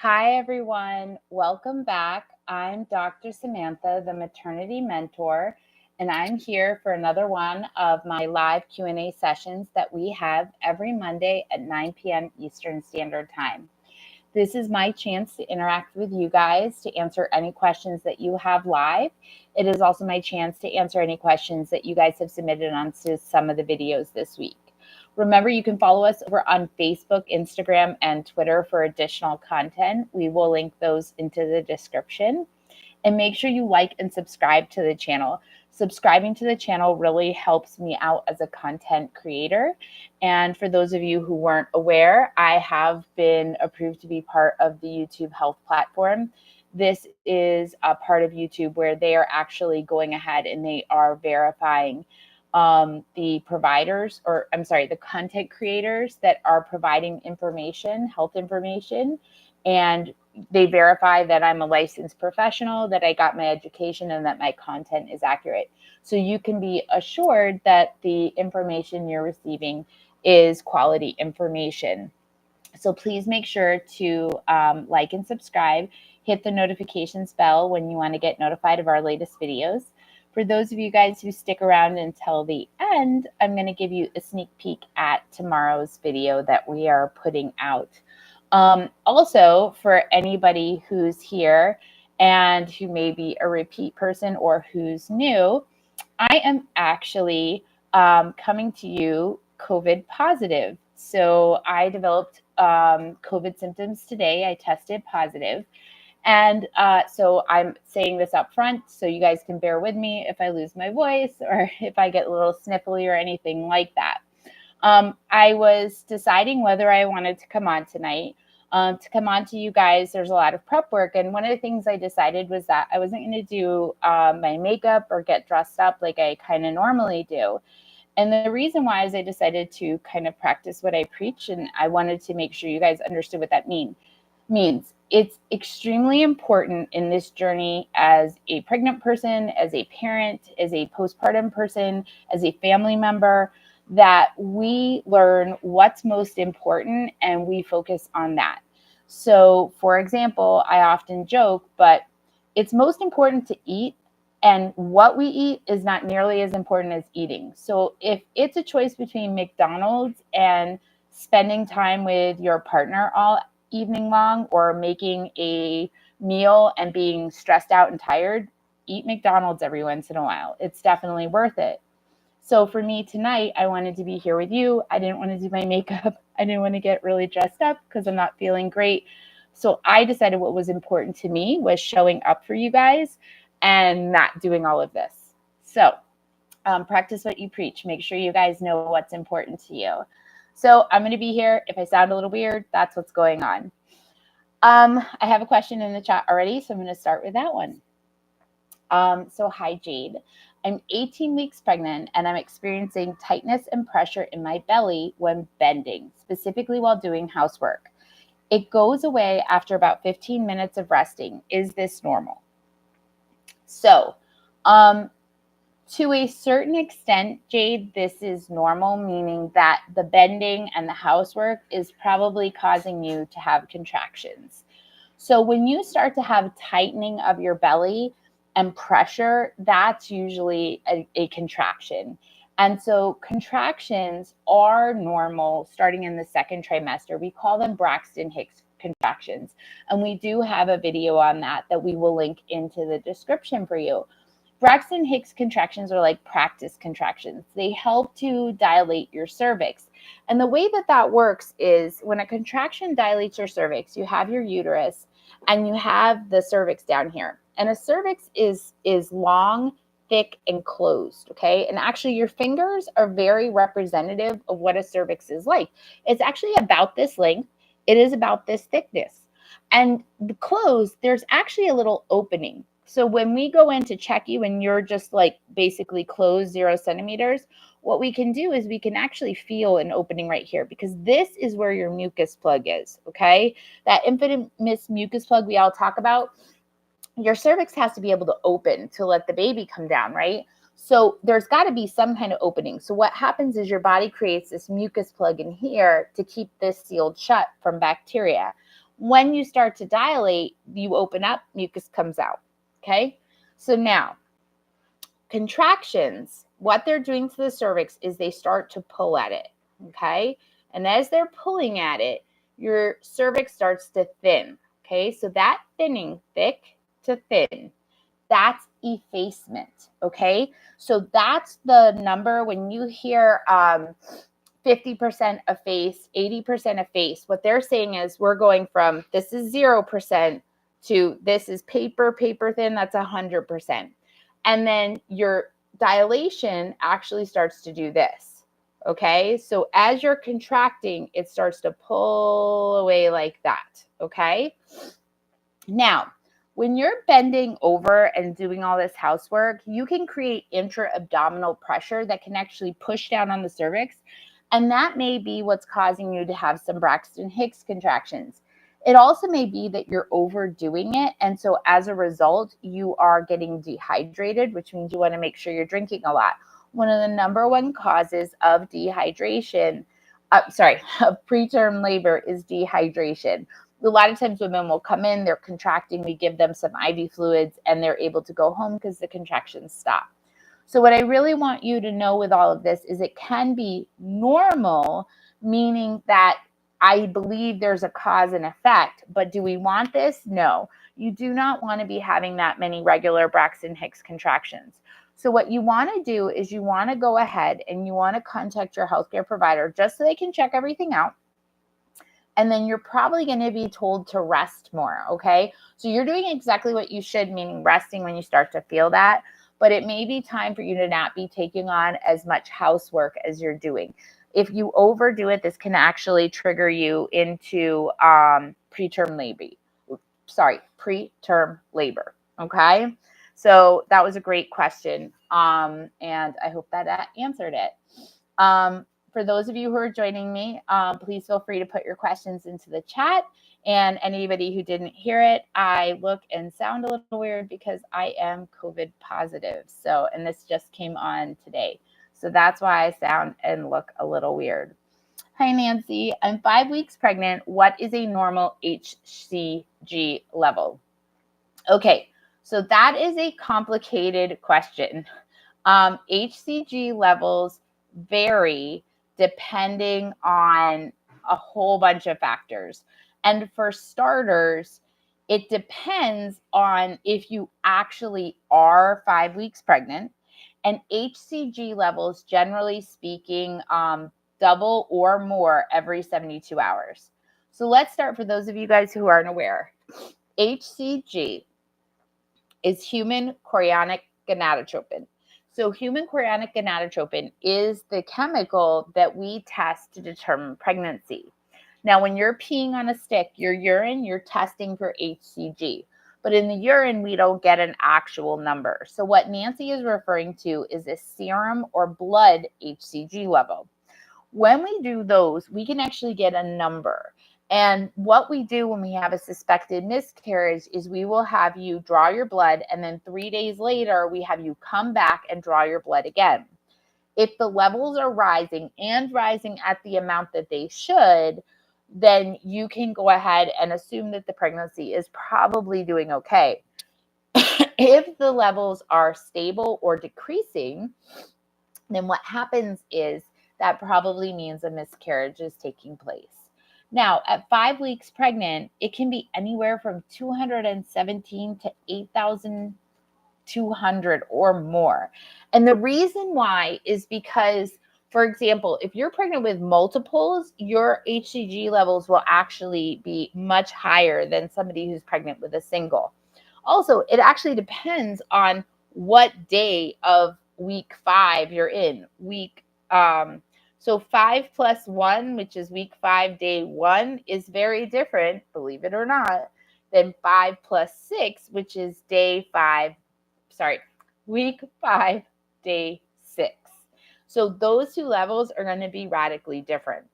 Hi, everyone. Welcome back. I'm Dr. Samantha, the maternity mentor, and I'm here for another one of my live Q&A sessions that we have every Monday at 9 p.m. Eastern Standard Time. This is my chance to interact with you guys, to answer any questions that you have live. It is also my chance to answer any questions that you guys have submitted onto some of the videos this week. Remember, you can follow us over on Facebook, Instagram, and Twitter for additional content. We will link those into the description. And make sure you like and subscribe to the channel. Subscribing to the channel really helps me out as a content creator. And for those of you who weren't aware, I have been approved to be part of the YouTube Health platform. This is a part of YouTube where they are actually going ahead and they are verifying the providers, or I'm sorry, the content creators that are providing information, health information, and they verify that I'm a licensed professional, that I got my education, and that my content is accurate. So you can be assured that the information you're receiving is quality information. So please make sure to like and subscribe, hit the notifications bell when you want to get notified of our latest videos. For those of you guys who stick around until the end, I'm going to give you a sneak peek at tomorrow's video that we are putting out. Also, for anybody who's here and who may be a repeat person or who's new, I am actually coming to you COVID positive. So I developed COVID symptoms today. I tested positive. And so I'm saying this up front so you guys can bear with me if I lose my voice or if I get a little sniffly or anything like that. I was deciding whether I wanted to come on tonight. To come on to you guys, there's a lot of prep work. And one of the things I decided was that I wasn't going to do my makeup or get dressed up like I kind of normally do. And the reason why is I decided to kind of practice what I preach. And I wanted to make sure you guys understood what that means. It's extremely important in this journey as a pregnant person, as a parent, as a postpartum person, as a family member, that we learn what's most important and we focus on that. So, for example, I often joke, but it's most important to eat, and what we eat is not nearly as important as eating. So, if it's a choice between McDonald's and spending time with your partner all evening long, or making a meal and being stressed out and tired, eat McDonald's every once in a while. It's definitely worth it. So for me tonight, I wanted to be here with you. I didn't want to do my makeup. I didn't want to get really dressed up because I'm not feeling great. So I decided what was important to me was showing up for you guys and not doing all of this. So practice what you preach. Make sure you guys know what's important to you. So I'm going to be here. If I sound a little weird, that's what's going on. I have a question in the chat already, so I'm going to start with that one. So hi, Jade. I'm 18 weeks pregnant and I'm experiencing tightness and pressure in my belly when bending, specifically while doing housework. It goes away after about 15 minutes of resting. Is this normal? So, to a certain extent, Jade, this is normal, meaning that the bending and the housework is probably causing you to have contractions. So when you start to have tightening of your belly and pressure, that's usually a contraction. And so contractions are normal starting in the second trimester. We call them Braxton Hicks contractions. And we do have a video on that we will link into the description for you. Braxton Hicks contractions are like practice contractions. They help to dilate your cervix. And the way that works is when a contraction dilates your cervix, you have your uterus and you have the cervix down here. And a cervix is long, thick, and closed, okay? And actually your fingers are very representative of what a cervix is like. It's actually about this length. It is about this thickness. And the closed, there's actually a little opening. So when we go in to check you and you're just like basically closed 0 centimeters, what we can do is we can actually feel an opening right here because this is where your mucus plug is, okay? That infamous mucus plug we all talk about, your cervix has to be able to open to let the baby come down, right? So there's got to be some kind of opening. So what happens is your body creates this mucus plug in here to keep this sealed shut from bacteria. When you start to dilate, you open up, mucus comes out. Okay. So now, contractions, what they're doing to the cervix is they start to pull at it. Okay. And as they're pulling at it, your cervix starts to thin. Okay. So that thinning, thick to thin, that's effacement. Okay. So that's the number when you hear 50% efface, 80% efface. What they're saying is we're going from this is 0% to this is paper thin, that's 100%. And then your dilation actually starts to do this. Okay. So as you're contracting, it starts to pull away like that. Okay. Now, when you're bending over and doing all this housework, you can create intra-abdominal pressure that can actually push down on the cervix. And that may be what's causing you to have some Braxton Hicks contractions. It also may be that you're overdoing it. And so as a result, you are getting dehydrated, which means you want to make sure you're drinking a lot. One of the number one causes of dehydration, of preterm labor is dehydration. A lot of times women will come in, they're contracting, we give them some IV fluids, and they're able to go home because the contractions stop. So what I really want you to know with all of this is it can be normal, meaning that I believe there's a cause and effect, but do we want this? No. You do not want to be having that many regular Braxton Hicks contractions. So what you want to do is you want to go ahead and you want to contact your healthcare provider just so they can check everything out. And then you're probably going to be told to rest more, okay? So you're doing exactly what you should, meaning resting when you start to feel that. But it may be time for you to not be taking on as much housework as you're doing. If you overdo it, this can actually trigger you into preterm labor, okay? So that was a great question, and I hope that answered it. For those of you who are joining me, please feel free to put your questions into the chat. And anybody who didn't hear it, I look and sound a little weird because I am COVID positive. So, and this just came on today. So that's why I sound and look a little weird. Hi, Nancy. I'm 5 weeks pregnant. What is a normal HCG level? Okay, so that is a complicated question. HCG levels vary depending on a whole bunch of factors. And for starters, it depends on if you actually are 5 weeks pregnant. And HCG levels, generally speaking, double or more every 72 hours. So let's start for those of you guys who aren't aware. HCG is human chorionic gonadotropin. So human chorionic gonadotropin is the chemical that we test to determine pregnancy. Now, when you're peeing on a stick, your urine, you're testing for HCG. But in the urine, we don't get an actual number. So what Nancy is referring to is a serum or blood HCG level. When we do those, we can actually get a number. And what we do when we have a suspected miscarriage is we will have you draw your blood, and then 3 days later, we have you come back and draw your blood again. If the levels are rising and rising at the amount that they should, then you can go ahead and assume that the pregnancy is probably doing okay. If the levels are stable or decreasing, then what happens is that probably means a miscarriage is taking place. Now, at 5 weeks pregnant, it can be anywhere from 217 to 8,200 or more. And the reason why is because, for example, if you're pregnant with multiples, your HCG levels will actually be much higher than somebody who's pregnant with a single. Also, it actually depends on what day of week 5 you're in. So 5 plus 1, which is week 5, day 1, is very different, believe it or not, than 5 plus 6, which is week 5, day 6. So those two levels are going to be radically different.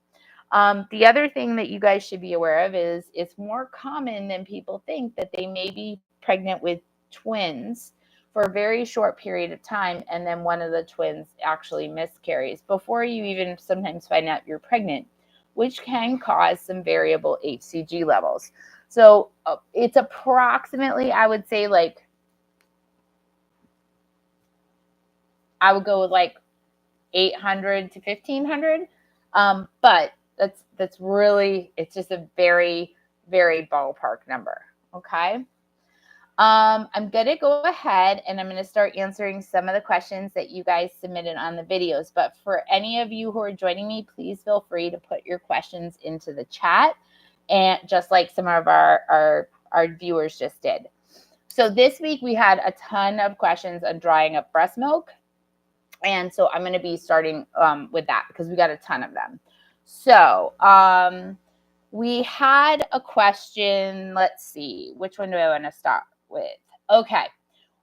The other thing that you guys should be aware of is it's more common than people think that they may be pregnant with twins for a very short period of time, and then one of the twins actually miscarries before you even sometimes find out you're pregnant. which can cause some variable HCG levels. So it's approximately, I would say, like, I would go with like 800 to 1500. But that's really, it's just a very, very ballpark number. Okay. I'm going to go ahead and I'm going to start answering some of the questions that you guys submitted on the videos. But for any of you who are joining me, please feel free to put your questions into the chat, and just like some of our viewers just did. So this week we had a ton of questions on drying up breast milk. And so I'm going to be starting with that because we got a ton of them. So we had a question. Let's see. Which one do I want to start with? Okay.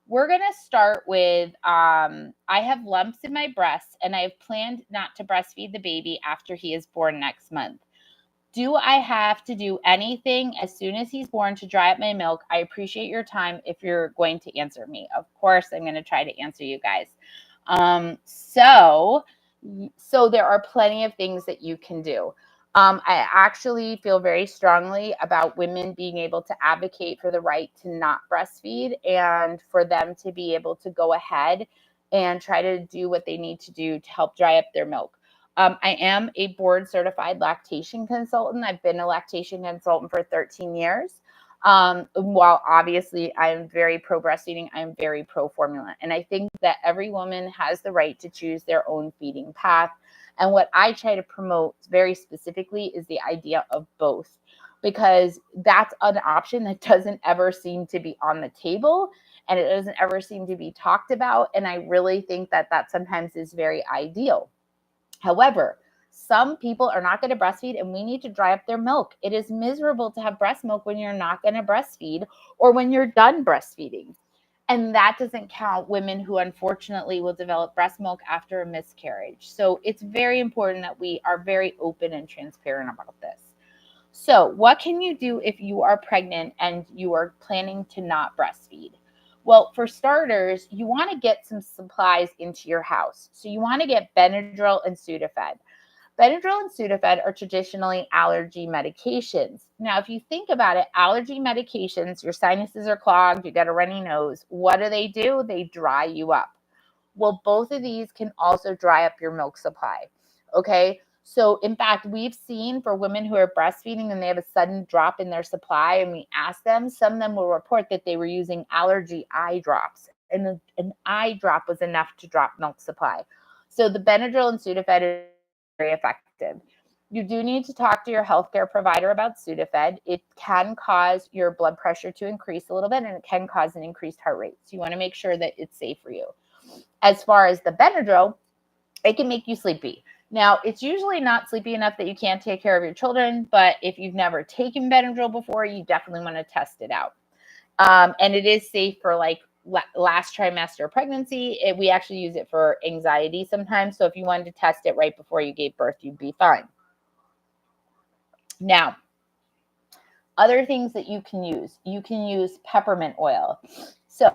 We're going to start with, I have lumps in my breasts and I have planned not to breastfeed the baby after he is born next month. Do I have to do anything as soon as he's born to dry up my milk? I appreciate your time if you're going to answer me. Of course, I'm going to try to answer you guys. So there are plenty of things that you can do. I actually feel very strongly about women being able to advocate for the right to not breastfeed and for them to be able to go ahead and try to do what they need to do to help dry up their milk. I am a board certified lactation consultant. I've been a lactation consultant for 13 years. While obviously I'm very pro breastfeeding, I'm very pro formula. And I think that every woman has the right to choose their own feeding path. And what I try to promote very specifically is the idea of both, because that's an option that doesn't ever seem to be on the table and it doesn't ever seem to be talked about. And I really think that that sometimes is very ideal. However, some people are not going to breastfeed and we need to dry up their milk. It is miserable to have breast milk when you're not going to breastfeed or when you're done breastfeeding. And that doesn't count women who unfortunately will develop breast milk after a miscarriage. So it's very important that we are very open and transparent about this. So what can you do if you are pregnant and you are planning to not breastfeed? Well, for starters, you want to get some supplies into your house. So you want to get Benadryl and Sudafed. Benadryl and Sudafed are traditionally allergy medications. Now, if you think about it, allergy medications, your sinuses are clogged, you got a runny nose. What do? They dry you up. Well, both of these can also dry up your milk supply. Okay. So in fact, we've seen for women who are breastfeeding and they have a sudden drop in their supply, and we ask them, some of them will report that they were using allergy eye drops, and an eye drop was enough to drop milk supply. So the Benadryl and Sudafed is very effective. You do need to talk to your healthcare provider about Sudafed. It can cause your blood pressure to increase a little bit, and it can cause an increased heart rate. So you want to make sure that it's safe for you. As far as the Benadryl, it can make you sleepy. Now, it's usually not sleepy enough that you can't take care of your children, but if you've never taken Benadryl before, you definitely want to test it out. And it is safe for like last trimester pregnancy. We actually use it for anxiety sometimes. So if you wanted to test it right before you gave birth, you'd be fine. Now, other things that you can use peppermint oil. So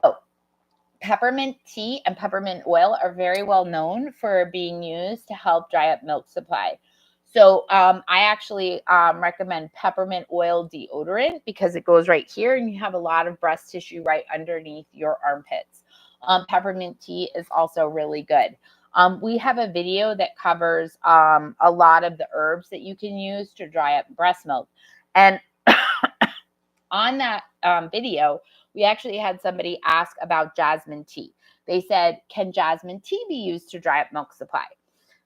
peppermint tea and peppermint oil are very well known for being used to help dry up milk supply. So I actually recommend peppermint oil deodorant because it goes right here and you have a lot of breast tissue right underneath your armpits. Peppermint tea is also really good. We have a video that covers a lot of the herbs that you can use to dry up breast milk. And on that video, we actually had somebody ask about jasmine tea. They said, can jasmine tea be used to dry up milk supply?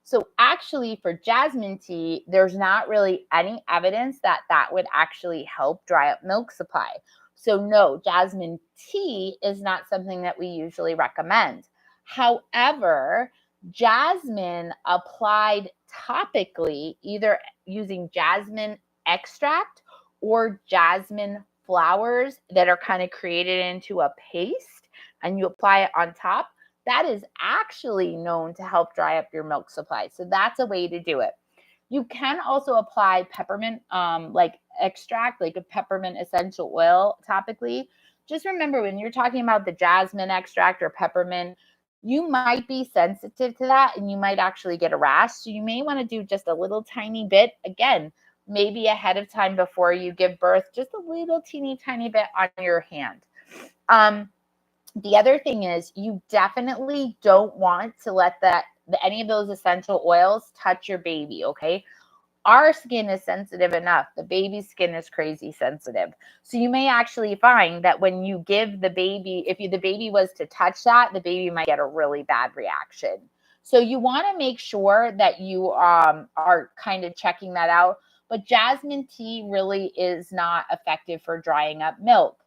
So actually for jasmine tea, there's not really any evidence that that would actually help dry up milk supply. So no, jasmine tea is not something that we usually recommend. However, jasmine applied topically, either using jasmine extract or jasmine flowers that are kind of created into a paste, and you apply it on top, that is actually known to help dry up your milk supply. So that's a way to do it. You can also apply peppermint like extract, like a peppermint essential oil topically. Just remember when you're talking about the jasmine extract or peppermint, you might be sensitive to that and you might actually get a rash. So you may want to do just a little tiny bit, again, maybe ahead of time before you give birth, just a little teeny tiny bit on your hand. The other thing is you definitely don't want to let any of those essential oils touch your baby, okay? Our skin is sensitive enough. The baby's skin is crazy sensitive. So you may actually find that when you give the baby, if the baby was to touch that, the baby might get a really bad reaction. So you want to make sure that you are kind of checking that out. But jasmine tea really is not effective for drying up milk.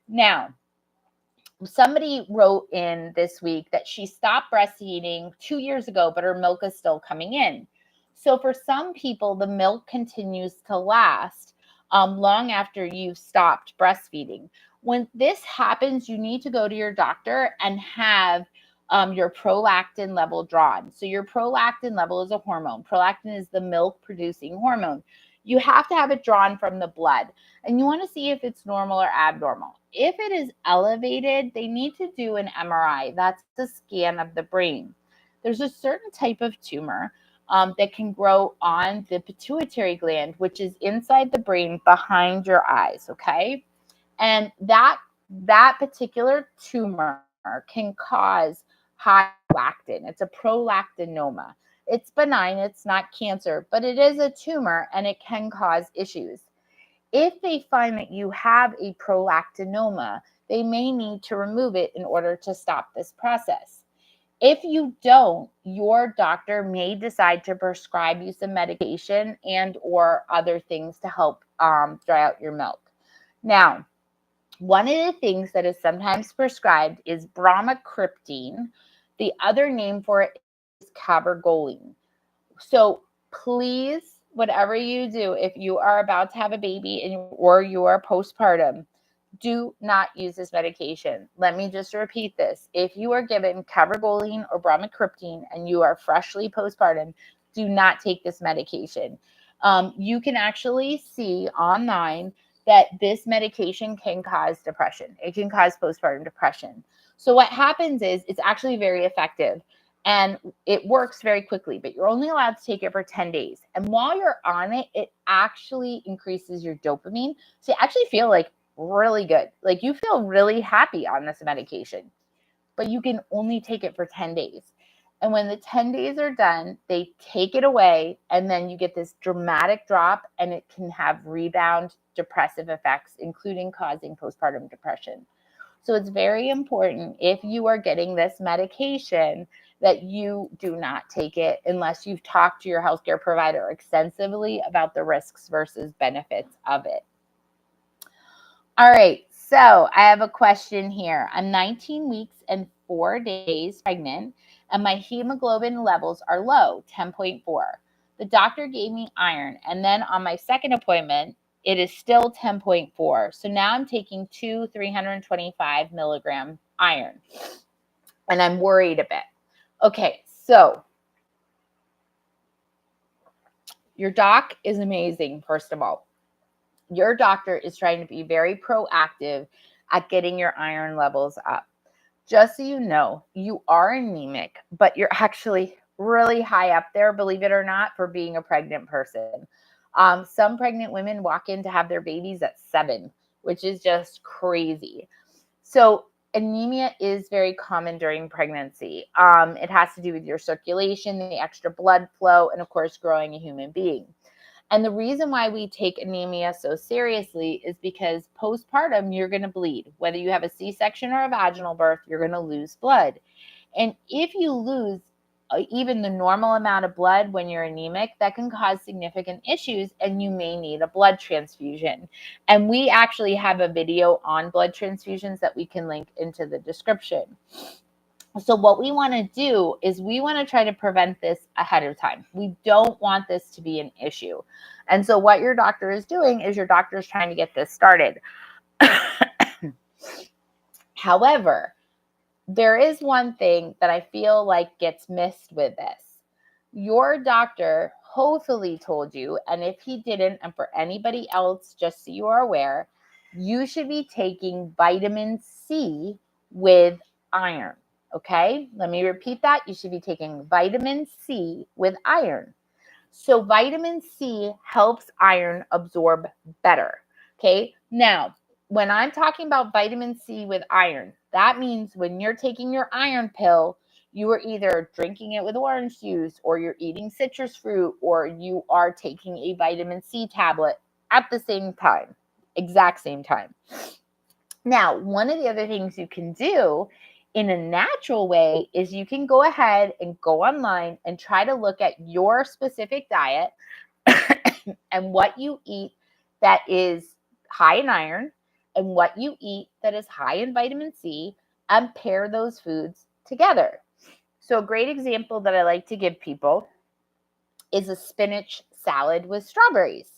Now, somebody wrote in this week that she stopped breastfeeding 2 years ago, but her milk is still coming in. So for some people, the milk continues to last long after you've stopped breastfeeding. When this happens, you need to go to your doctor and have your prolactin level drawn. So your prolactin level is a hormone. Prolactin is the milk producing hormone. You have to have it drawn from the blood, and you want to see if it's normal or abnormal. If it is elevated, they need to do an MRI. That's the scan of the brain. There's a certain type of tumor that can grow on the pituitary gland, which is inside the brain behind your eyes, okay? And that particular tumor can cause high prolactin. It's a prolactinoma. It's benign, it's not cancer, but it is a tumor and it can cause issues. If they find that you have a prolactinoma, they may need to remove it in order to stop this process. If you don't, your doctor may decide to prescribe you some medication and or other things to help dry out your milk. Now, one of the things that is sometimes prescribed is bromocriptine. The other name for it is cabergoline. So please, whatever you do, if you are about to have a baby or you are postpartum, do not use this medication. Let me just repeat this. If you are given cabergoline or bromocriptine and you are freshly postpartum, do not take this medication. You can actually see online that this medication can cause depression. It can cause postpartum depression. So what happens is it's actually very effective and it works very quickly, but you're only allowed to take it for 10 days. And while you're on it, it actually increases your dopamine. So you actually feel like really good. Like you feel really happy on this medication, but you can only take it for 10 days. And when the 10 days are done, they take it away and then you get this dramatic drop and it can have rebound depressive effects, including causing postpartum depression. So it's very important if you are getting this medication that you do not take it unless you've talked to your healthcare provider extensively about the risks versus benefits of it. All right, so I have a question here. I'm 19 weeks and 4 days pregnant, and my hemoglobin levels are low, 10.4. The doctor gave me iron, and then on my second appointment, it is still 10.4. So now I'm taking 325 milligram iron, and I'm worried a bit. Okay, so your doc is amazing, first of all. Your doctor is trying to be very proactive at getting your iron levels up. Just so you know, you are anemic, but you're actually really high up there, believe it or not, for being a pregnant person. Some pregnant women walk in to have their babies at 7, which is just crazy. So anemia is very common during pregnancy. It has to do with your circulation, the extra blood flow, and of course, growing a human being. And the reason why we take anemia so seriously is because postpartum, you're going to bleed. Whether you have a C-section or a vaginal birth, you're going to lose blood. And if you lose even the normal amount of blood when you're anemic, that can cause significant issues and you may need a blood transfusion. And we actually have a video on blood transfusions that we can link into the description. So what we want to do is we want to try to prevent this ahead of time. We don't want this to be an issue. And so what your doctor is doing is your doctor is trying to get this started. However, there is one thing that I feel like gets missed with this. Your doctor hopefully told you, and if he didn't, and for anybody else, just so you are aware, you should be taking vitamin C with iron. Okay, let me repeat that. You should be taking vitamin C with iron. So vitamin C helps iron absorb better. Okay, now when I'm talking about vitamin C with iron, that means when you're taking your iron pill, you are either drinking it with orange juice, or you're eating citrus fruit, or you are taking a vitamin C tablet at the same time, exact same time. Now, one of the other things you can do in a natural way is you can go ahead and go online and try to look at your specific diet and what you eat that is high in iron and what you eat that is high in vitamin C, and pair those foods together. So a great example that I like to give people is a spinach salad with strawberries.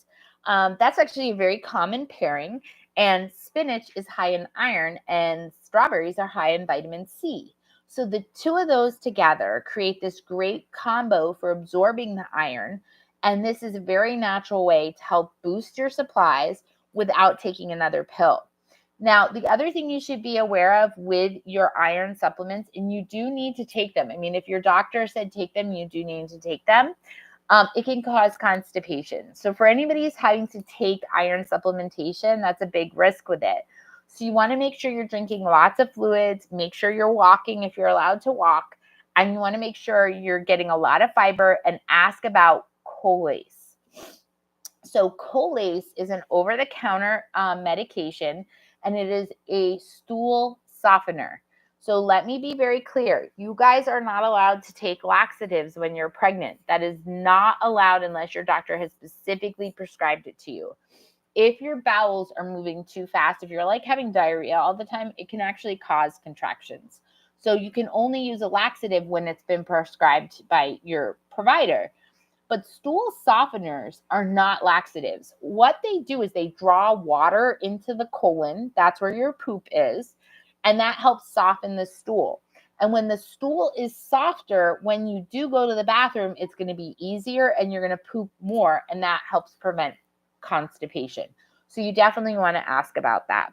That's actually a very common pairing, and spinach is high in iron and strawberries are high in vitamin C. So the two of those together create this great combo for absorbing the iron, and this is a very natural way to help boost your supplies without taking another pill. Now, the other thing you should be aware of with your iron supplements, and you do need to take them. I mean, if your doctor said take them, you do need to take them. It can cause constipation. So for anybody who's having to take iron supplementation, that's a big risk with it. So you want to make sure you're drinking lots of fluids, make sure you're walking if you're allowed to walk, and you want to make sure you're getting a lot of fiber, and ask about Colace. So Colace is an over-the-counter medication, and it is a stool softener. So let me be very clear. You guys are not allowed to take laxatives when you're pregnant. That is not allowed unless your doctor has specifically prescribed it to you. If your bowels are moving too fast, if you're like having diarrhea all the time, it can actually cause contractions. So you can only use a laxative when it's been prescribed by your provider. But stool softeners are not laxatives. What they do is they draw water into the colon. That's where your poop is. And that helps soften the stool. And when the stool is softer, when you do go to the bathroom, it's going to be easier and you're going to poop more. And that helps prevent constipation. So you definitely want to ask about that.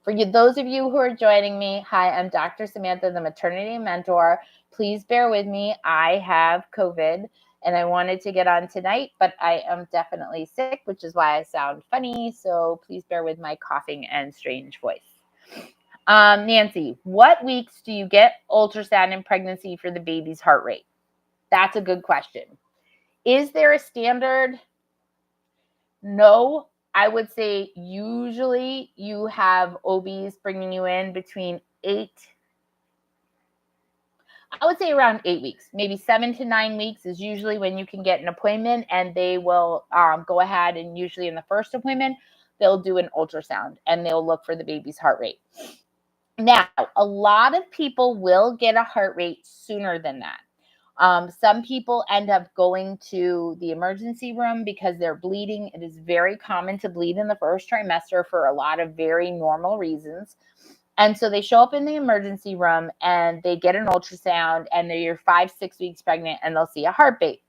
For you, those of you who are joining me, hi, I'm Dr. Samantha, the maternity mentor. Please bear with me. I have COVID and I wanted to get on tonight, but I am definitely sick, which is why I sound funny. So please bear with my coughing and strange voice. Nancy, what weeks do you get ultrasound in pregnancy for the baby's heart rate? That's a good question. Is there a standard? No. I would say usually you have OBs bringing you in between I would say around 8 weeks, maybe 7 to 9 weeks is usually when you can get an appointment, and they will go ahead and usually in the first appointment, they'll do an ultrasound and they'll look for the baby's heart rate. Now, a lot of people will get a heart rate sooner than that. Some people end up going to the emergency room because they're bleeding. It is very common to bleed in the first trimester for a lot of very normal reasons. And so they show up in the emergency room and they get an ultrasound, and they're 5-6 weeks pregnant, and they'll see a heartbeat.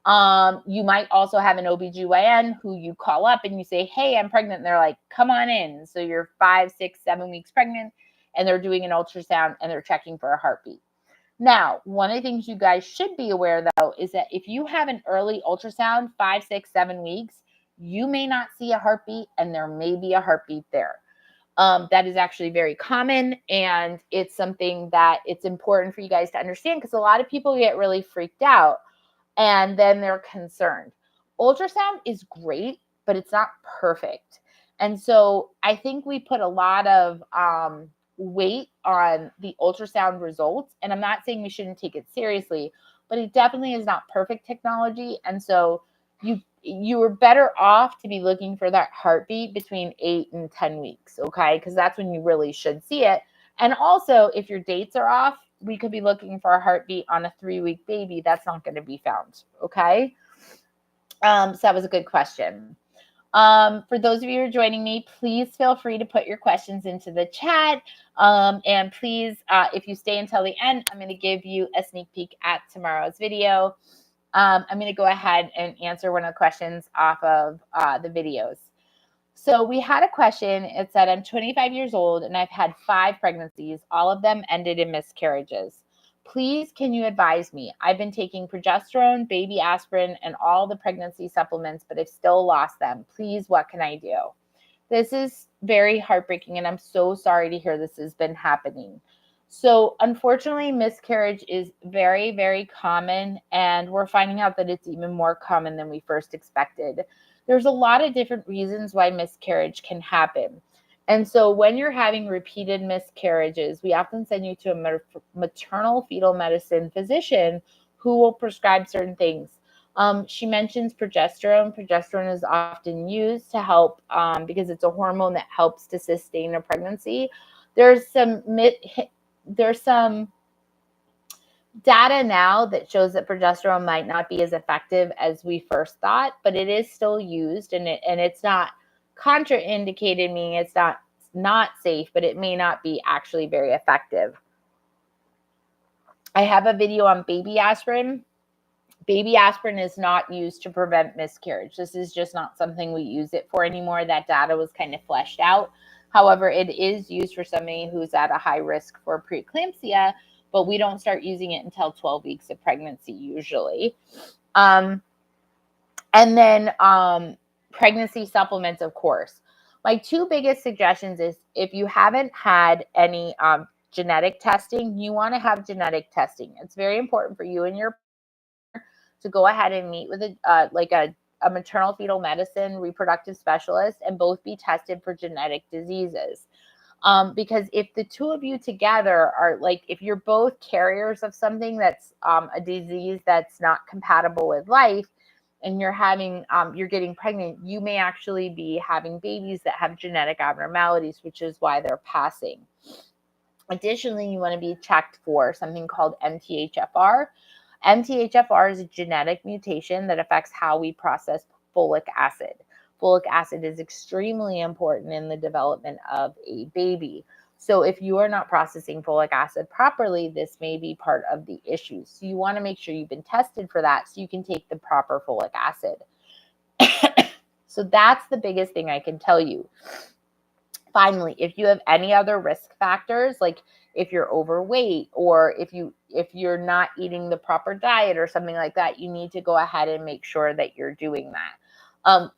You might also have an OBGYN who you call up and you say, hey, I'm pregnant. And they're like, come on in. So you're 5, 6, 7 weeks pregnant, and they're doing an ultrasound and they're checking for a heartbeat. Now, one of the things you guys should be aware, though, is that if you have an early ultrasound, 5, 6, 7 weeks, you may not see a heartbeat, and there may be a heartbeat there. That is actually very common, and it's something that it's important for you guys to understand, because a lot of people get really freaked out and then they're concerned. Ultrasound is great, but it's not perfect. And so I think we put a lot of weight on the ultrasound results, and I'm not saying we shouldn't take it seriously, but it definitely is not perfect technology. And so you are better off to be looking for that heartbeat between 8 and 10 weeks, okay? Because that's when you really should see it. And also, if your dates are off, we could be looking for a heartbeat on a 3-week baby. That's not going to be found, okay? So that was a good question. For those of you who are joining me, please feel free to put your questions into the chat. And please, if you stay until the end, I'm going to give you a sneak peek at tomorrow's video. I'm going to go ahead and answer one of the questions off of the videos. So we had a question. It said, I'm 25 years old and I've had 5 pregnancies. All of them ended in miscarriages. Please, can you advise me? I've been taking progesterone, baby aspirin, and all the pregnancy supplements, but I've still lost them. Please, what can I do? This is very heartbreaking, and I'm so sorry to hear this has been happening. So, unfortunately, miscarriage is very, very common, and we're finding out that it's even more common than we first expected. There's a lot of different reasons why miscarriage can happen. And so, when you're having repeated miscarriages, we often send you to a maternal fetal medicine physician who will prescribe certain things. She mentions progesterone. Progesterone is often used to help because it's a hormone that helps to sustain a pregnancy. There's some data now that shows that progesterone might not be as effective as we first thought, but it is still used, and it's not contraindicated, meaning it's not safe, but it may not be actually very effective. I have a video on baby aspirin. Baby aspirin is not used to prevent miscarriage. This is just not something we use it for anymore. That data was kind of fleshed out. However, it is used for somebody who's at a high risk for preeclampsia, but we don't start using it until 12 weeks of pregnancy usually. And then pregnancy supplements, of course. My 2 biggest suggestions is if you haven't had any genetic testing, you want to have genetic testing. It's very important for you and your to go ahead and meet with a maternal fetal medicine reproductive specialist and both be tested for genetic diseases. Because if the 2 of you together are if you're both carriers of something that's a disease that's not compatible with life, and you're getting pregnant, you may actually be having babies that have genetic abnormalities, which is why they're passing. Additionally, you want to be checked for something called MTHFR. MTHFR is a genetic mutation that affects how we process folic acid. Folic acid is extremely important in the development of a baby. So if you are not processing folic acid properly, this may be part of the issue. So you want to make sure you've been tested for that so you can take the proper folic acid. So that's the biggest thing I can tell you. Finally, if you have any other risk factors, like if you're overweight or if you're not eating the proper diet or something like that, you need to go ahead and make sure that you're doing that.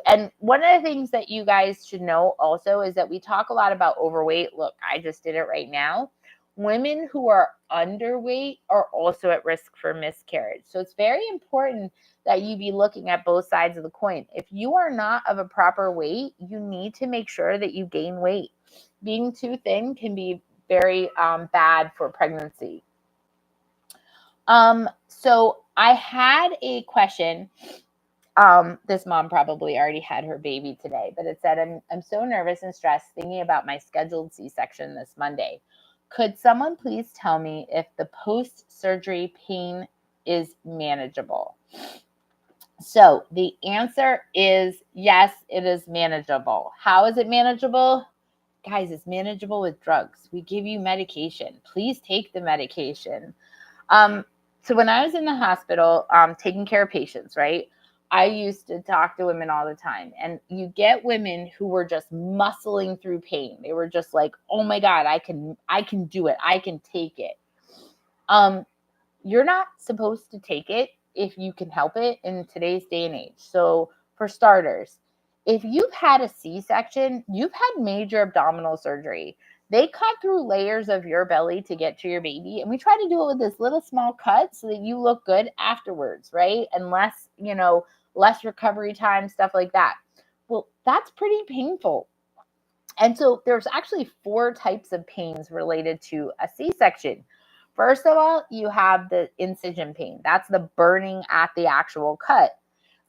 And one of the things that you guys should know also is that we talk a lot about overweight. Look, I just did it right now. Women who are underweight are also at risk for miscarriage. So it's very important that you be looking at both sides of the coin. If you are not of a proper weight, you need to make sure that you gain weight. Being too thin can be very bad for pregnancy. So I had a question. This mom probably already had her baby today, but it said, I'm so nervous and stressed thinking about my scheduled C-section this Monday. Could someone please tell me if the post-surgery pain is manageable? So the answer is yes, it is manageable. How is it manageable? Guys, it's manageable with drugs. We give you medication. Please take the medication. So when I was in the hospital taking care of patients, right, I used to talk to women all the time. And you get women who were just muscling through pain. They were just like, oh my God, I can do it. I can take it. You're not supposed to take it if you can help it in today's day and age. So for starters, if you've had a C-section, you've had major abdominal surgery. They cut through layers of your belly to get to your baby. And we try to do it with this little small cut so that you look good afterwards, right? And less recovery time, stuff like that. Well, that's pretty painful. And so there's actually 4 types of pains related to a C-section. First of all, you have the incision pain. That's the burning at the actual cut.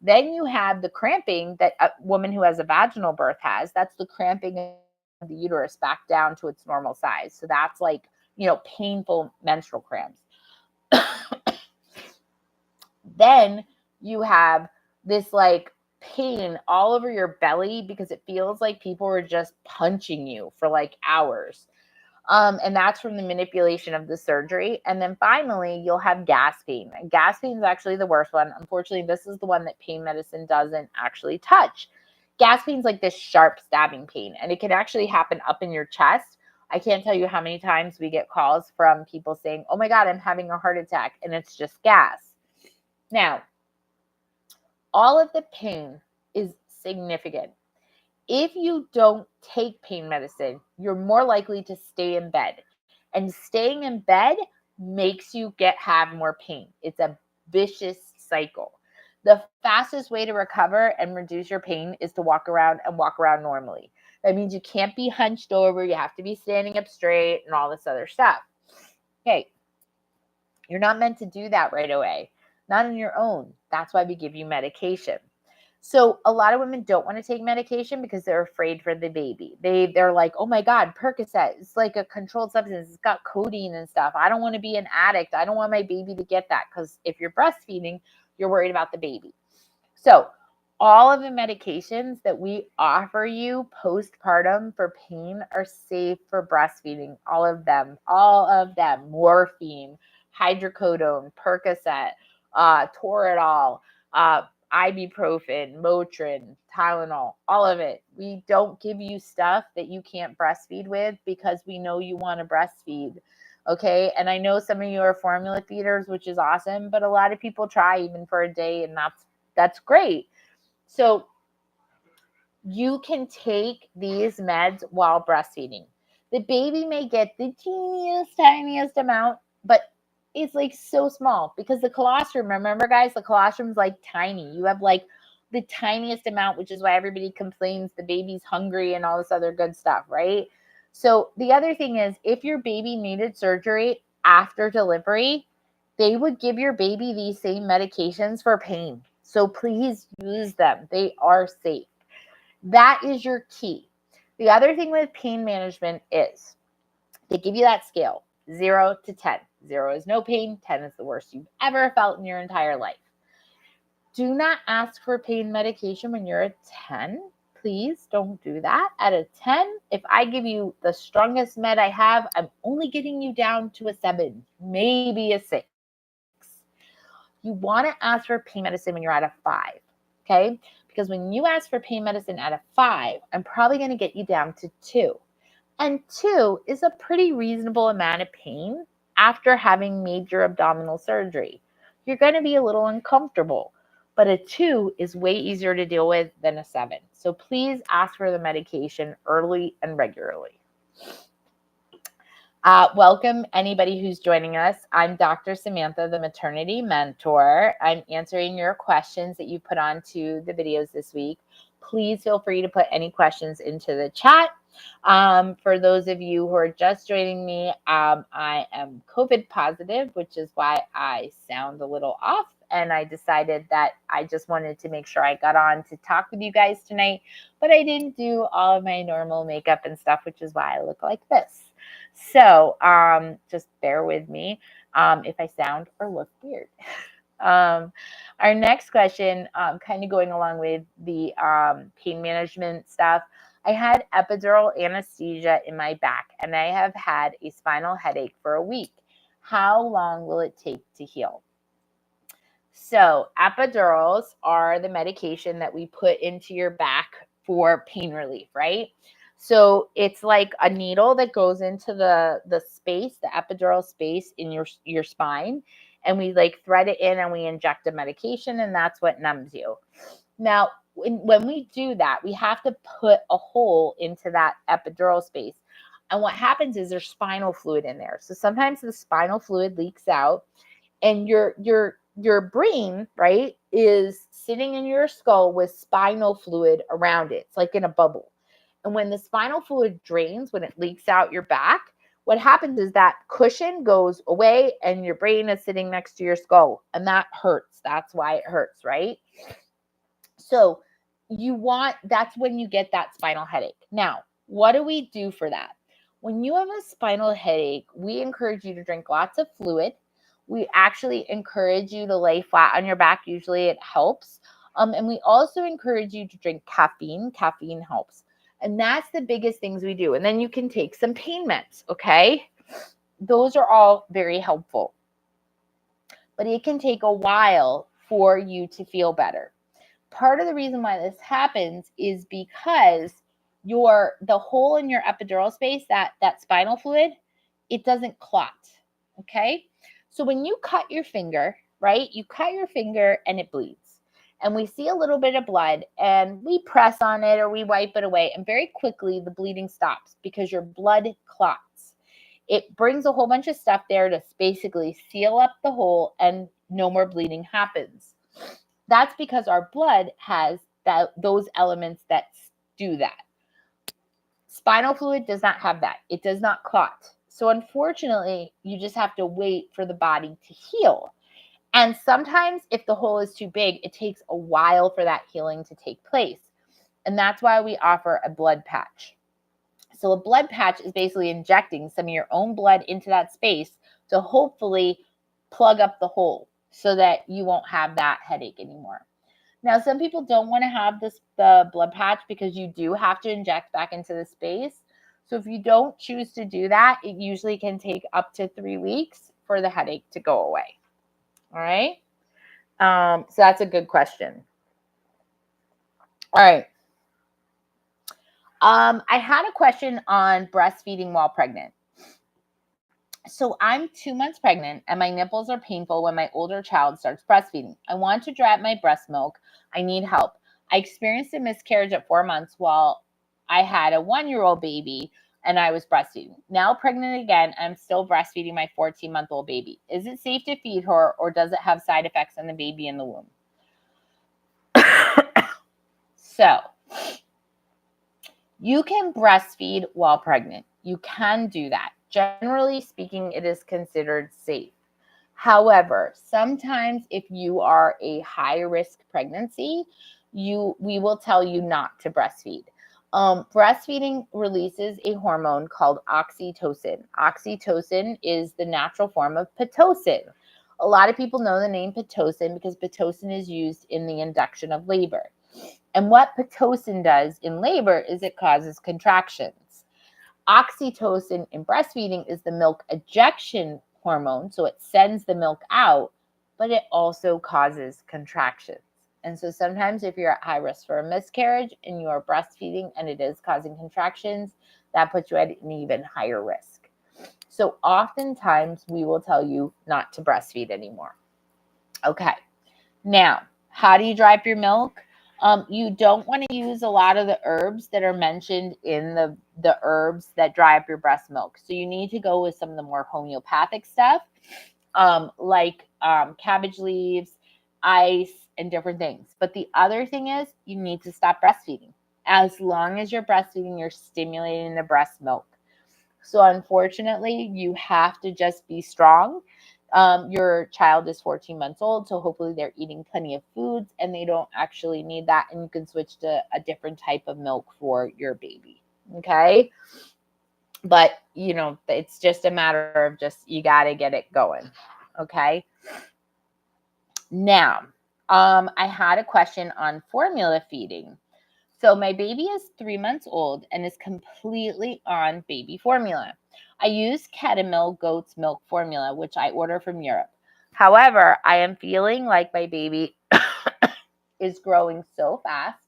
Then you have the cramping that a woman who has a vaginal birth has. That's the cramping of the uterus back down to its normal size. So that's painful menstrual cramps. Then you have this pain all over your belly because it feels like people were just punching you for hours. And that's from the manipulation of the surgery. And then finally, you'll have gas pain. And gas pain is actually the worst one. Unfortunately, this is the one that pain medicine doesn't actually touch. gas pain is like this sharp stabbing pain, and it can actually happen up in your chest. I can't tell you how many times we get calls from people saying, oh my God, I'm having a heart attack, and it's just gas. Now, all of the pain is significant. If you don't take pain medicine, you're more likely to stay in bed. And staying in bed makes you have more pain. It's a vicious cycle. The fastest way to recover and reduce your pain is to walk around normally. That means you can't be hunched over. You have to be standing up straight and all this other stuff. Okay. You're not meant to do that right away. Not on your own. That's why we give you medication. So a lot of women don't want to take medication because they're afraid for the baby. They're like, oh my God, Percocet, it's like a controlled substance. It's got codeine and stuff. I don't want to be an addict. I don't want my baby to get that, because if you're breastfeeding, you're worried about the baby. So all of the medications that we offer you postpartum for pain are safe for breastfeeding. All of them, morphine, hydrocodone, Percocet, Toradol, ibuprofen, Motrin, Tylenol, all of it. We don't give you stuff that you can't breastfeed with because we know you want to breastfeed. Okay. And I know some of you are formula feeders, which is awesome, but a lot of people try even for a day, and that's great. So you can take these meds while breastfeeding. The baby may get the teeniest, tiniest amount, but it's like so small because the colostrum, remember guys, the colostrum's like tiny. You have like the tiniest amount, which is why everybody complains the baby's hungry and all this other good stuff, right? So the other thing is, if your baby needed surgery after delivery, they would give your baby these same medications for pain. So please use them. They are safe. That is your key. The other thing with pain management is they give you that scale, 0 to 10. 0 is no pain, 10 is the worst you've ever felt in your entire life. Do not ask for pain medication when you're at 10. Please don't do that. At a 10, if I give you the strongest med I have, I'm only getting you down to a 7, maybe a 6. You want to ask for pain medicine when you're at a 5, okay? Because when you ask for pain medicine at a 5, I'm probably going to get you down to 2. And 2 is a pretty reasonable amount of pain after having major abdominal surgery. You're going to be a little uncomfortable, but a 2 is way easier to deal with than a 7. So please ask for the medication early and regularly. Welcome anybody who's joining us. I'm Dr. Samantha, the maternity mentor. I'm answering your questions that you put onto the videos this week. Please feel free to put any questions into the chat. For those of you who are just joining me, I am COVID positive, which is why I sound a little off. And I decided that I just wanted to make sure I got on to talk with you guys tonight, but I didn't do all of my normal makeup and stuff, which is why I look like this. So just bear with me if I sound or look weird. Our next question, kind of going along with the pain management stuff. I had epidural anesthesia in my back, and I have had a spinal headache for a week. How long will it take to heal? So epidurals are the medication that we put into your back for pain relief, right? So it's like a needle that goes into the space, the epidural space in your spine, and we like thread it in and we inject a medication, and that's what numbs you. Now, when we do that, we have to put a hole into that epidural space. And what happens is there's spinal fluid in there. So sometimes the spinal fluid leaks out, and your brain, right, is sitting in your skull with spinal fluid around it. It's like in a bubble. And when the spinal fluid drains, when it leaks out your back, what happens is that cushion goes away and your brain is sitting next to your skull, and that hurts. That's why it hurts, right? So that's when you get that spinal headache. Now, what do we do for that? When you have a spinal headache, we encourage you to drink lots of fluid. We actually encourage you to lay flat on your back. Usually it helps. And we also encourage you to drink caffeine. Caffeine helps. And that's the biggest things we do. And then you can take some pain meds, okay? Those are all very helpful. But it can take a while for you to feel better. part of the reason why this happens is because the hole in your epidural space, that spinal fluid, it doesn't clot. Okay. So when you cut your finger, right, you cut your finger and it bleeds. And we see a little bit of blood and we press on it or we wipe it away. And very quickly the bleeding stops because your blood clots. It brings a whole bunch of stuff there to basically seal up the hole and no more bleeding happens. That's because our blood has those elements that do that. Spinal fluid does not have that. It does not clot. So unfortunately, you just have to wait for the body to heal. And sometimes if the hole is too big, it takes a while for that healing to take place. And that's why we offer a blood patch. So a blood patch is basically injecting some of your own blood into that space to hopefully plug up the hole so that you won't have that headache anymore. Now, some people don't want to have the blood patch because you do have to inject back into the space. So if you don't choose to do that, it usually can take up to 3 weeks for the headache to go away. All right. So that's a good question. All right. I had a question on breastfeeding while pregnant. So I'm 2 months pregnant and my nipples are painful when my older child starts breastfeeding. I want to dry up my breast milk. I need help. I experienced a miscarriage at 4 months while I had a 1-year-old baby and I was breastfeeding. Now pregnant again, I'm still breastfeeding my 14-month-old baby. Is it safe to feed her or does it have side effects on the baby in the womb? So you can breastfeed while pregnant. You can do that. Generally speaking, it is considered safe. However, sometimes if you are a high-risk pregnancy, we will tell you not to breastfeed. Breastfeeding releases a hormone called oxytocin. Oxytocin is the natural form of Pitocin. A lot of people know the name Pitocin because Pitocin is used in the induction of labor. And what Pitocin does in labor is it causes contractions. Oxytocin in breastfeeding is the milk ejection hormone, so it sends the milk out, but it also causes contractions. And so sometimes if you're at high risk for a miscarriage and you are breastfeeding and it is causing contractions, that puts you at an even higher risk. So oftentimes we will tell you not to breastfeed anymore. Okay, now how do you dry up your milk? You don't want to use a lot of the herbs that are mentioned in the herbs that dry up your breast milk. So you need to go with some of the more homeopathic stuff, like cabbage leaves, ice, and different things. But the other thing is you need to stop breastfeeding. As long as you're breastfeeding, you're stimulating the breast milk. So unfortunately, you have to just be strong. Your child is 14 months old, so hopefully they're eating plenty of foods and they don't actually need that, and you can switch to a different type of milk for your baby. Okay. But it's just a matter of you got to get it going. Okay. Now, I had a question on formula feeding. So my baby is 3 months old and is completely on baby formula. I use Ketamil goat's milk formula, which I order from Europe. However, I am feeling like my baby is growing so fast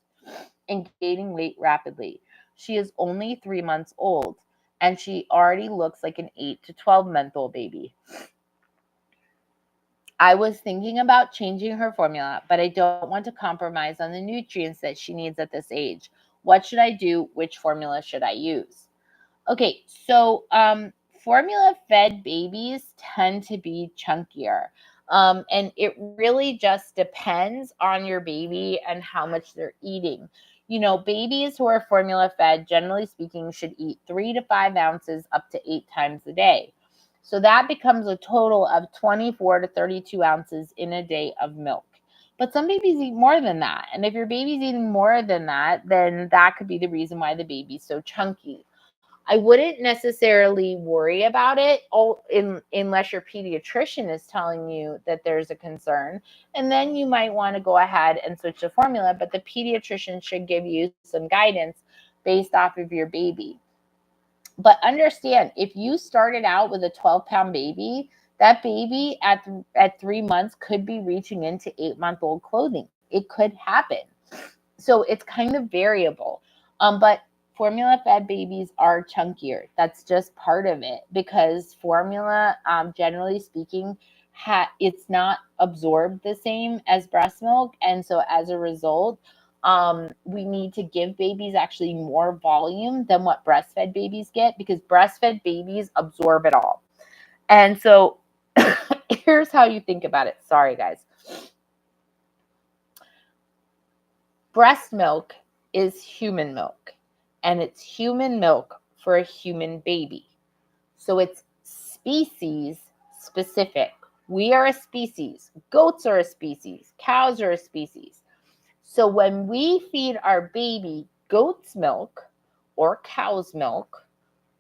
and gaining weight rapidly. She is only 3 months old and she already looks like an 8 to 12-month-old baby. I was thinking about changing her formula, but I don't want to compromise on the nutrients that she needs at this age. What should I do? Which formula should I use? Okay, so formula-fed babies tend to be chunkier. And it really just depends on your baby and how much they're eating. Babies who are formula-fed, generally speaking, should eat 3 to 5 ounces up to 8 times a day. So that becomes a total of 24 to 32 ounces in a day of milk. But some babies eat more than that. And if your baby's eating more than that, then that could be the reason why the baby's so chunky. I wouldn't necessarily worry about it unless your pediatrician is telling you that there's a concern. And then you might want to go ahead and switch the formula. But the pediatrician should give you some guidance based off of your baby. But understand, if you started out with a 12-pound baby, that baby at 3 months could be reaching into 8-month-old clothing. It could happen. So it's kind of variable. But formula-fed babies are chunkier. That's just part of it, because formula, generally speaking, it's not absorbed the same as breast milk. And so as a result, we need to give babies actually more volume than what breastfed babies get, because breastfed babies absorb it all. And so here's how you think about it. Sorry, guys. Breast milk is human milk, and it's human milk for a human baby. So it's species specific. We are a species. Goats are a species. Cows are a species. So when we feed our baby goat's milk or cow's milk,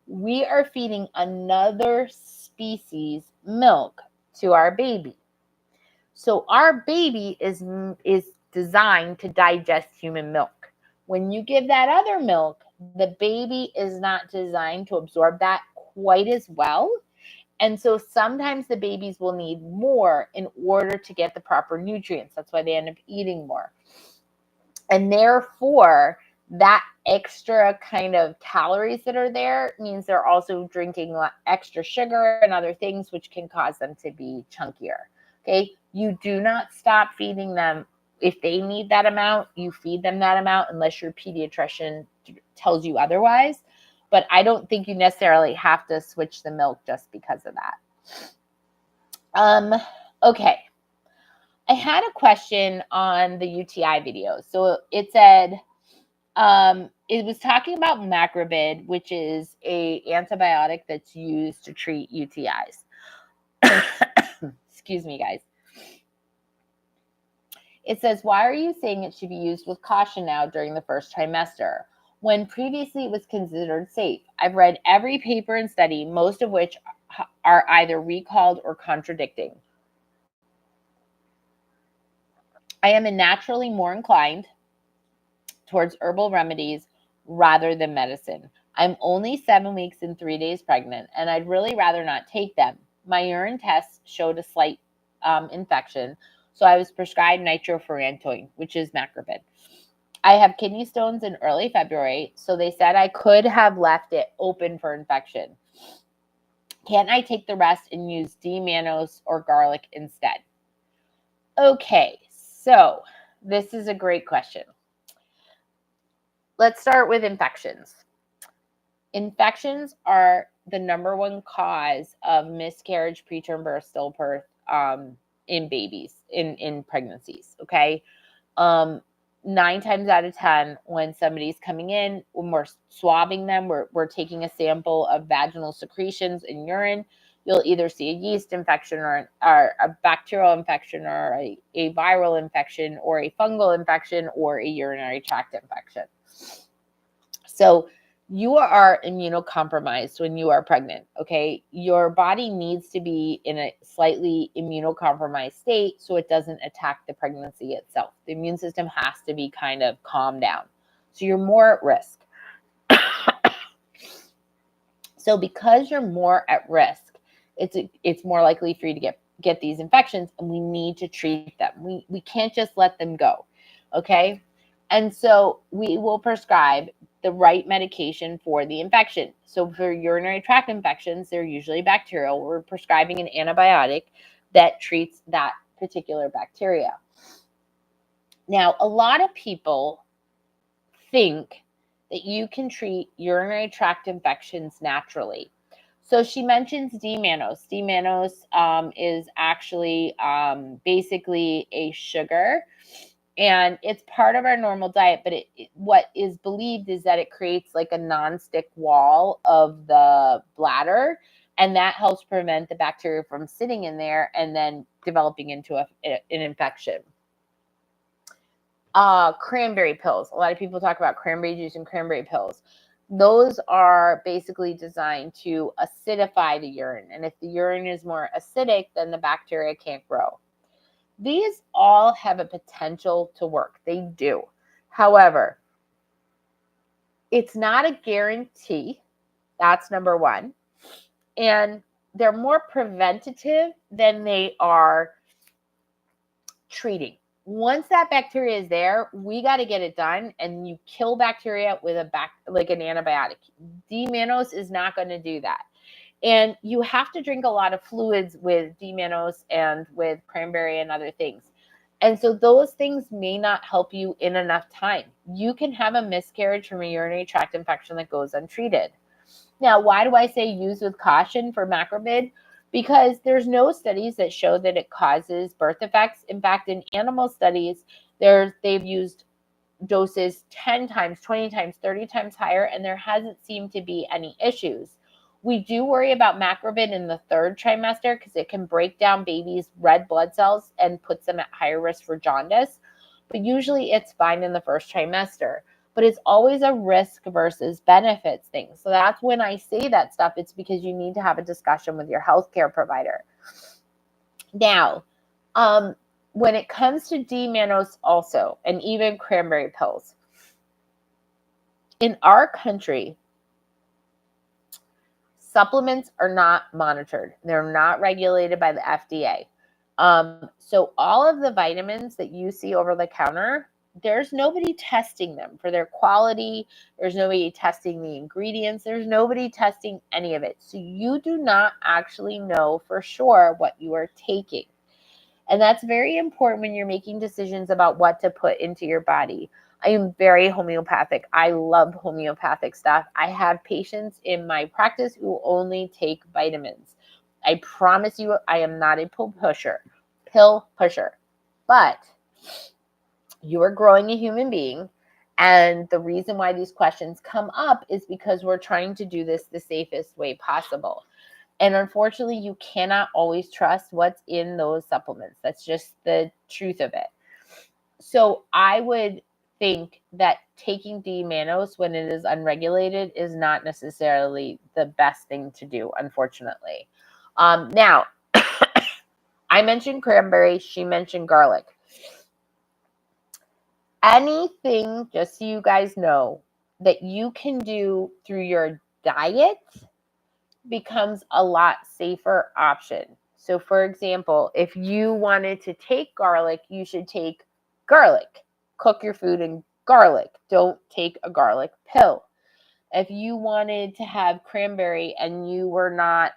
we are feeding another species milk to our baby. So our baby is designed to digest human milk. When you give that other milk, the baby is not designed to absorb that quite as well. And so sometimes the babies will need more in order to get the proper nutrients. That's why they end up eating more. And therefore, that extra kind of calories that are there means they're also drinking extra sugar and other things, which can cause them to be chunkier. Okay. You do not stop feeding them. If they need that amount, you feed them that amount, unless your pediatrician tells you otherwise. But I don't think you necessarily have to switch the milk just because of that. Okay. I had a question on the UTI video. So it said, it was talking about macrobid, which is a antibiotic that's used to treat UTIs. Excuse me, guys. It says, why are you saying it should be used with caution now during the first trimester, when previously it was considered safe? I've read every paper and study, most of which are either recalled or contradicting. I am naturally more inclined towards herbal remedies rather than medicine. I'm only 7 weeks and 3 days pregnant, and I'd really rather not take them. My urine tests showed a slight infection, so I was prescribed nitrofurantoin, which is macrobid. I have kidney stones in early February, so they said I could have left it open for infection. Can't I take the rest and use D-mannose or garlic instead? Okay, so this is a great question. Let's start with infections. Infections are the number one cause of miscarriage, preterm birth, stillbirth in babies, in pregnancies, okay? 9 times out of 10, when somebody's coming in, when we're swabbing them, we're taking a sample of vaginal secretions in urine, you'll either see a yeast infection or a bacterial infection or a viral infection or a fungal infection or a urinary tract infection. So you are immunocompromised when you are pregnant, okay? Your body needs to be in a slightly immunocompromised state so it doesn't attack the pregnancy itself. The immune system has to be kind of calmed down. So you're more at risk. So because you're more at risk, it's more likely for you to get these infections, and we need to treat them. We can't just let them go, okay? And so we will prescribe the right medication for the infection. So for urinary tract infections, they're usually bacterial. We're prescribing an antibiotic that treats that particular bacteria. Now, a lot of people think that you can treat urinary tract infections naturally. So she mentions D-mannose. D-mannose is actually basically a sugar, and it's part of our normal diet, but what is believed is that it creates like a non-stick wall of the bladder, and that helps prevent the bacteria from sitting in there and then developing into an infection. Cranberry pills. A lot of people talk about cranberry juice and cranberry pills. Those are basically designed to acidify the urine, and if the urine is more acidic, then the bacteria can't grow. These all have a potential to work. They do. However, it's not a guarantee. That's number one. And they're more preventative than they are treating. Once that bacteria is there, we got to get it done, and you kill bacteria with like an antibiotic. D-mannose is not going to do that. And you have to drink a lot of fluids with D-mannose and with cranberry and other things. And so those things may not help you in enough time. You can have a miscarriage from a urinary tract infection that goes untreated. Now, why do I say use with caution for macrobid? Because there's no studies that show that it causes birth defects. In fact, in animal studies, they've used doses 10 times, 20 times, 30 times higher, and there hasn't seemed to be any issues. We do worry about macrobid in the third trimester because it can break down babies' red blood cells and puts them at higher risk for jaundice. But usually it's fine in the first trimester. But it's always a risk versus benefits thing. So that's when I say that stuff, it's because you need to have a discussion with your healthcare provider. Now, when it comes to D-mannose also, and even cranberry pills, in our country, supplements are not monitored. They're not regulated by the FDA. So all of the vitamins that you see over the counter, there's nobody testing them for their quality. There's nobody testing the ingredients. There's nobody testing any of it. So you do not actually know for sure what you are taking. And that's very important when you're making decisions about what to put into your body. I am very homeopathic. I love homeopathic stuff. I have patients in my practice who only take vitamins. I promise you, I am not a pill pusher. But you are growing a human being. And the reason why these questions come up is because we're trying to do this the safest way possible. And unfortunately, you cannot always trust what's in those supplements. That's just the truth of it. So I would think that taking D-mannose when it is unregulated is not necessarily the best thing to do, unfortunately. Now, I mentioned cranberry. She mentioned garlic. Anything, just so you guys know, that you can do through your diet becomes a lot safer option. So for example, if you wanted to take garlic, you should take garlic. Cook your food in garlic. Don't take a garlic pill. If you wanted to have cranberry and you were not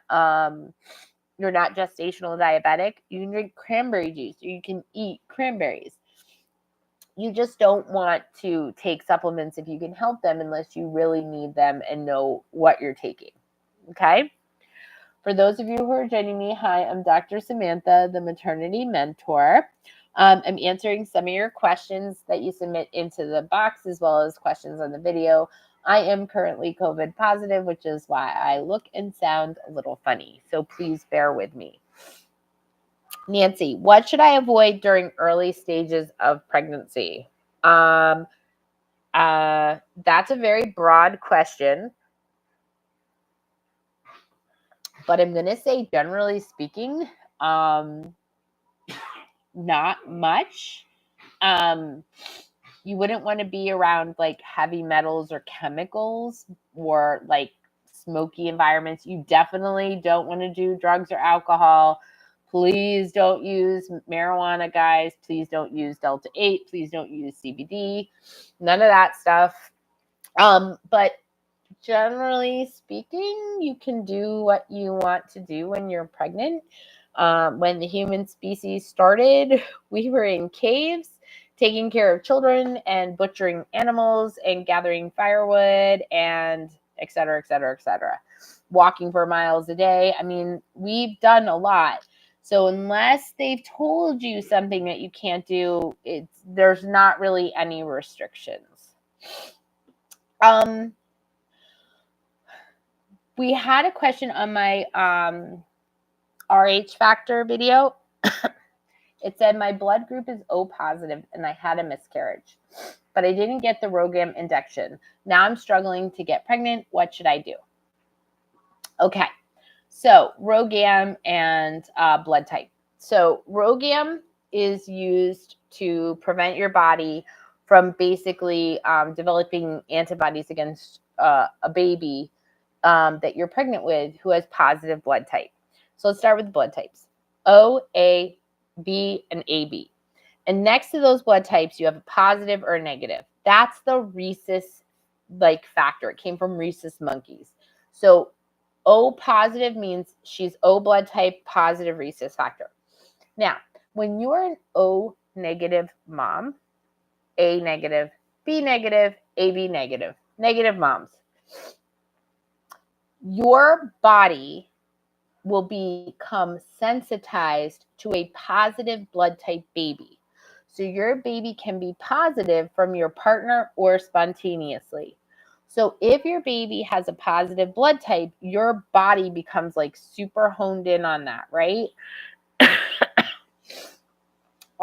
you're not gestational diabetic, you can drink cranberry juice or you can eat cranberries. You just don't want to take supplements if you can help them unless you really need them and know what you're taking. Okay? For those of you who are joining me, hi, I'm Dr. Samantha, the maternity mentor. I'm answering some of your questions that you submit into the box as well as questions on the video. I am currently COVID positive, which is why I look and sound a little funny. So please bear with me. Nancy, what should I avoid during early stages of pregnancy? That's a very broad question. But I'm going to say, generally speaking, not much. You wouldn't want to be around like heavy metals or chemicals or like smoky environments. You definitely don't want to do drugs or alcohol. Please don't use marijuana, guys. Please don't use Delta 8. Please don't use CBD. None of that stuff. But generally speaking, you can do what you want to do when you're pregnant. When the human species started, we were in caves, taking care of children and butchering animals and gathering firewood and et cetera, et cetera, et cetera. Walking for miles a day. I mean, we've done a lot. So unless they've told you something that you can't do, there's not really any restrictions. We had a question on my RH factor video. It said my blood group is O positive and I had a miscarriage, but I didn't get the RhoGAM injection. Now I'm struggling to get pregnant. What should I do? Okay, so RhoGAM and blood type. So RhoGAM is used to prevent your body from basically developing antibodies against a baby that you're pregnant with who has positive blood type. So let's start with blood types. O, A, B, and AB. And next to those blood types, you have a positive or a negative. That's the rhesus factor. It came from rhesus monkeys. So O positive means she's O blood type, positive rhesus factor. Now, when you're an O negative mom, A negative, B negative, AB negative, negative moms, your body will become sensitized to a positive blood type baby. So your baby can be positive from your partner or spontaneously. So if your baby has a positive blood type, your body becomes like super honed in on that, right?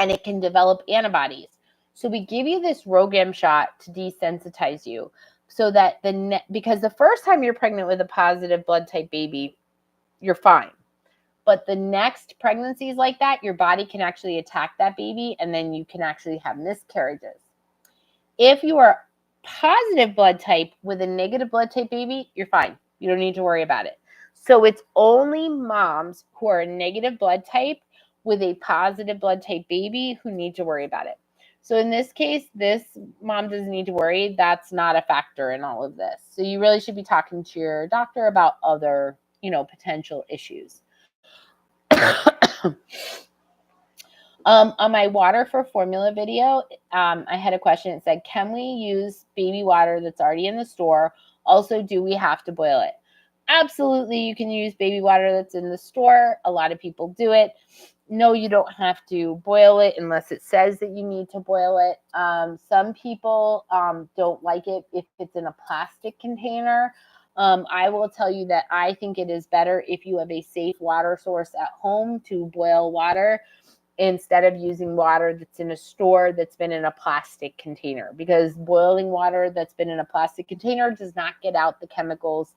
And it can develop antibodies. So we give you this RhoGAM shot to desensitize you so that because the first time you're pregnant with a positive blood type baby, you're fine. But the next pregnancies like that, your body can actually attack that baby, and then you can actually have miscarriages. If you are positive blood type with a negative blood type baby, you're fine. You don't need to worry about it. So it's only moms who are a negative blood type with a positive blood type baby who need to worry about it. So in this case, this mom doesn't need to worry. That's not a factor in all of this. So you really should be talking to your doctor about other, potential issues. On my water for formula video, I had a question. It said, can we use baby water that's already in the store? Also, do we have to boil it? Absolutely, you can use baby water that's in the store. A lot of people do it. No, you don't have to boil it unless it says that you need to boil it. Some people don't like it if it's in a plastic container. I will tell you that I think it is better if you have a safe water source at home to boil water instead of using water that's in a store that's been in a plastic container, because boiling water that's been in a plastic container does not get out the chemicals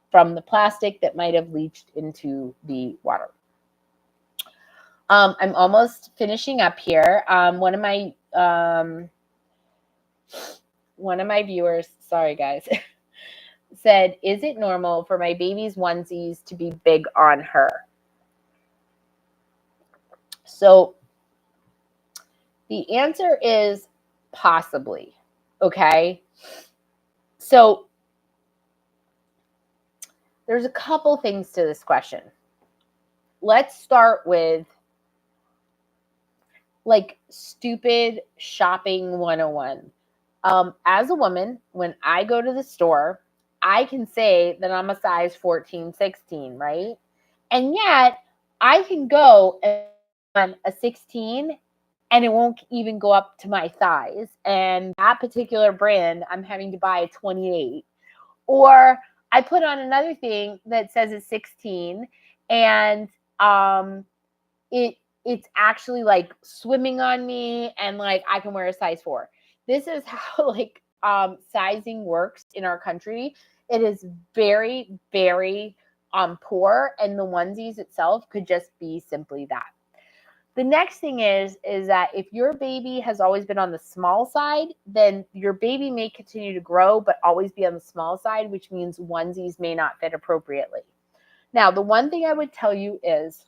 from the plastic that might have leached into the water. I'm almost finishing up here. One of my viewers, sorry guys, said, is it normal for my baby's onesies to be big on her? So the answer is possibly, okay? So there's a couple things to this question. Let's start with stupid shopping 101. As a woman, when I go to the store, I can say that I'm a size 14, 16, right? And yet I can go on a 16 and it won't even go up to my thighs. And that particular brand, I'm having to buy a 28. Or I put on another thing that says it's 16 and it's actually like swimming on me and like I can wear a size 4. This is how sizing works in our country. It is very, very poor, and the onesies itself could just be simply that. The next thing is that if your baby has always been on the small side, then your baby may continue to grow, but always be on the small side, which means onesies may not fit appropriately. Now, the one thing I would tell you is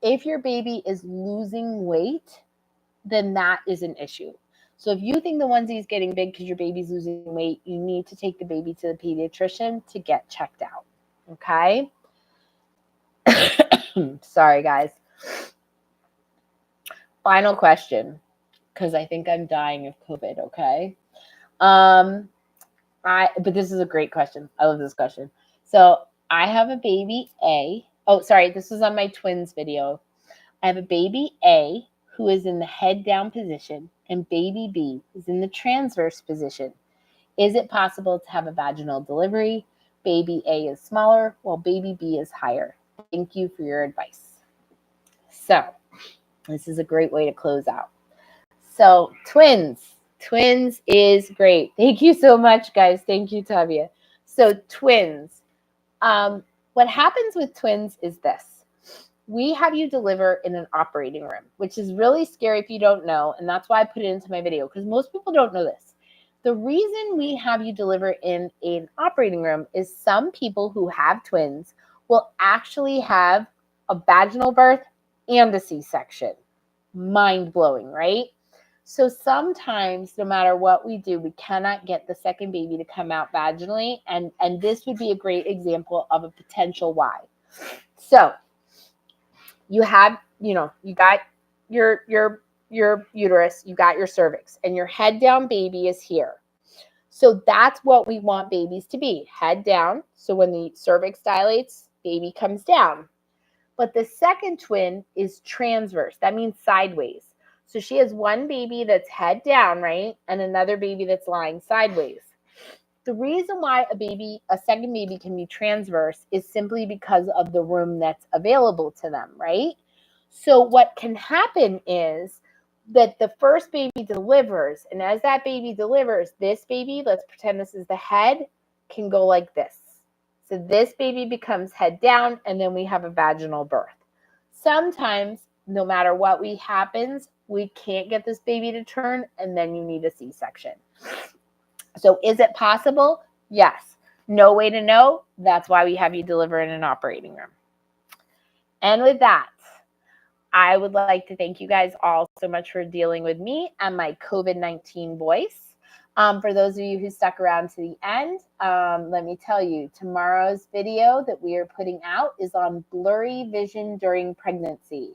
if your baby is losing weight, then that is an issue. So if you think the onesie is getting big because your baby's losing weight, you need to take the baby to the pediatrician to get checked out. Okay? Sorry, guys. Final question, because I think I'm dying of COVID, okay? But this is a great question. I love this question. So I have a baby A. Oh, sorry, this was on my twins video. I have a baby A who is in the head down position, and baby B is in the transverse position. Is it possible to have a vaginal delivery? Baby A is smaller while baby B is higher. Thank you for your advice. So this is a great way to close out. So twins is great. Thank you so much, guys. Thank you, Tavia. So twins. What happens with twins is this. We have you deliver in an operating room, which is really scary if you don't know. And that's why I put it into my video, because most people don't know this. The reason we have you deliver in an operating room is some people who have twins, will actually have a vaginal birth and a C-section. mind-blowing, right? So sometimes, no matter what we do, we cannot get the second baby to come out vaginally, and this would be a great example of a potential why. So you have, you got your uterus, you got your cervix, and your head down baby is here. So that's what we want babies to be, head down. So when the cervix dilates, baby comes down. But the second twin is transverse. That means sideways. So she has one baby that's head down, right? And another baby that's lying sideways. The reason why a second baby can be transverse is simply because of the room that's available to them, right? So what can happen is that the first baby delivers, and as that baby delivers, this baby, let's pretend this is the head, can go like this. So this baby becomes head down, and then we have a vaginal birth. Sometimes, no matter what happens, we can't get this baby to turn, and then you need a C-section. So is it possible? Yes. No way to know. That's why we have you deliver in an operating room. And with that, I would like to thank you guys all so much for dealing with me and my COVID-19 voice. For those of you who stuck around to the end, let me tell you, tomorrow's video that we are putting out is on blurry vision during pregnancy.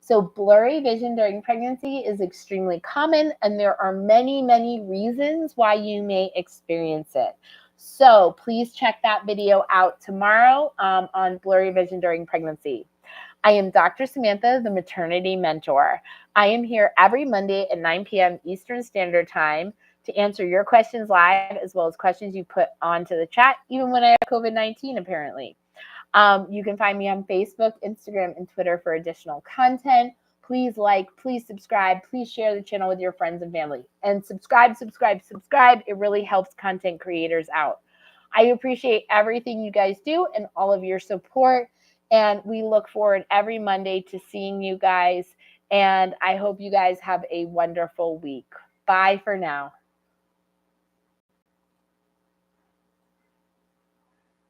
So blurry vision during pregnancy is extremely common, and there are many, many reasons why you may experience it. So please check that video out tomorrow on blurry vision during pregnancy. I am Dr. Samantha, the maternity mentor. I am here every Monday at 9 p.m. Eastern Standard Time to answer your questions live, as well as questions you put onto the chat, even when I have COVID-19, apparently. You can find me on Facebook, Instagram, and Twitter for additional content. Please like, please subscribe, please share the channel with your friends and family. And subscribe. It really helps content creators out. I appreciate everything you guys do and all of your support. And we look forward every Monday to seeing you guys. And I hope you guys have a wonderful week. Bye for now.